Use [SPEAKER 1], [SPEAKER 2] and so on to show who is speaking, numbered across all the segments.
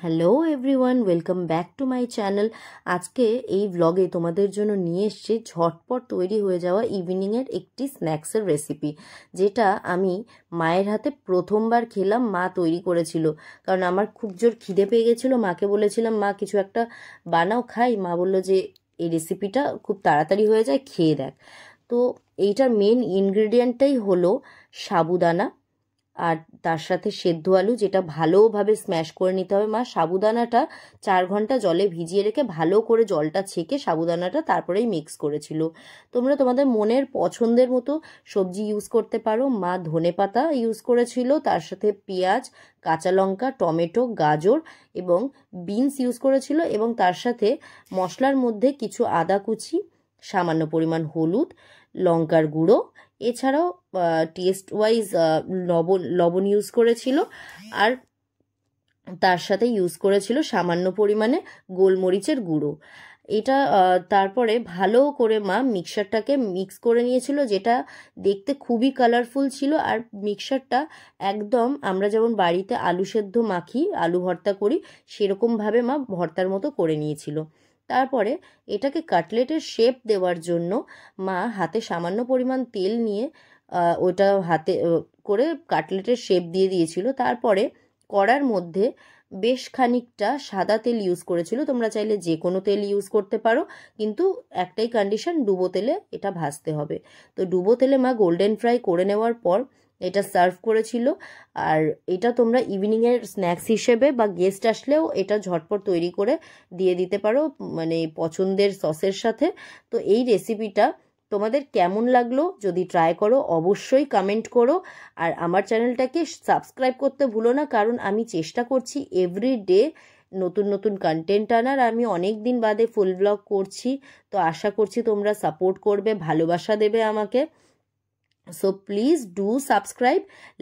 [SPEAKER 1] Hello everyone, welcome back to my channel. আজকে এই ব্লগে তোমাদের জন্য নিয়ে এসেছি ঝটপট তৈরি হয়ে যাওয়া ইভিনিংয়ের একটি স্ন্যাক্সের রেসিপি, যেটা আমি মায়ের হাতে প্রথমবার খেলাম। মা তৈরি করেছিল, কারণ আমার খুব জোর খিদে পেয়ে গেছিলো। মাকে বলেছিলাম, মা কিছু একটা বানাও, খাই। মা বললো যে এই রেসিপিটা খুব তাড়াতাড়ি হয়ে যায়, খেয়ে দেখ। তো এইটার মেন ইনগ্রেডিয়েন্টটাই হলো সাবুদানা, আর তার সাথে সেদ্ধ আলু, যেটা ভালোভাবে স্ম্যাশ করে নিতে হবে। মা সাবুদানাটা 4 ঘন্টা জলে ভিজিয়ে রেখে ভালো করে জলটা ছেঁকে সাবুদানাটা তারপরেই মিক্স করেছিল। তোমরা তোমাদের মনের পছন্দের মতো সবজি ইউজ করতে পারো। মা ধনেপাতা ইউজ করেছিল, তার সাথে পেঁয়াজ, কাঁচা লঙ্কা, টমেটো, গাজর এবং বিনস ইউজ করেছিল, এবং তার সাথে মশলার মধ্যে কিছু আদা কুচি, সামান্য পরিমাণ হলুদ, লঙ্কার গুঁড়ো, এছাড়াও টেস্ট ওয়াইজ লবণ ইউজ করেছিল, আর তার সাথে ইউজ করেছিল সামান্য পরিমাণে গোলমরিচের গুঁড়ো। এটা তারপরে ভালো করে মা মিক্সারটাকে মিক্স করে নিয়েছিল, যেটা দেখতে খুবই কালারফুল ছিল। আর মিক্সারটা একদম আমরা যেমন বাড়িতে আলু সেদ্ধ মাখি, আলু ভর্তা করি, সেরকমভাবে মা ভর্তার মতো করে নিয়েছিল। তারপরে এটাকে কাটলেটের শেপ দেওয়ার জন্য মা হাতে সামান্য পরিমাণ তেল নিয়ে ওটা হাতে করে কাটলেটের শেপ দিয়ে দিয়েছিল। তারপরে কড়ার মধ্যে বেশ খানিকটা সাদা তেল ইউজ করেছিল। তোমরা চাইলে যে কোনো তেল ইউজ করতে পারো, কিন্তু একটাই কন্ডিশন, ডুবো তেলে এটা ভাজতে হবে। তো ডুবো তেলে মা গোল্ডেন ফ্রাই করে নেওয়ার পর এটা সার্ভ করেছিল। আর এটা তোমরা ইভিনিংয়ের স্ন্যাক্স হিসেবে বা গেস্ট আসলেও এটা ঝটপট তৈরি করে দিয়ে দিতে পারো, মানে পছন্দের সসের সাথে। তো এই রেসিপিটা তোমাদের কেমন লাগলো যদি ট্রাই করো, অবশ্যই কমেন্ট করো। আর আমার চ্যানেলটাকে সাবস্ক্রাইব করতে ভুলো না, কারণ আমি চেষ্টা করছি এভরিডে নতুন নতুন কন্টেন্ট আনার। আমি অনেক দিন বাদে ফুল ব্লগ করছি, তো আশা করছি তোমরা সাপোর্ট করবে, ভালোবাসা দেবে আমাকে। So please do subscribe,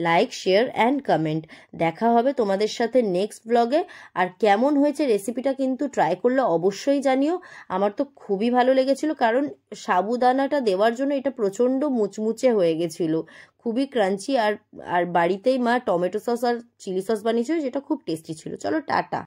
[SPEAKER 1] like, share and comment. দেখা হবে তোমাদের সাথে নেক্সট ব্লগে। আর কেমন হয়েছে রেসিপিটা কিন্তু ট্রাই করলে অবশ্যই জানিও। আমার তো খুবই ভালো লেগেছিল, কারণ সাবুদানাটা দেওয়ার জন্য এটা প্রচণ্ড মুচমুচে হয়ে গেছিল, খুবই ক্রাঞ্চি। আর বাড়িতেই মা টমেটো সস আর চিলি সস বানিয়েছিল, যেটা খুব টেস্টি ছিল। চলো, টাটা।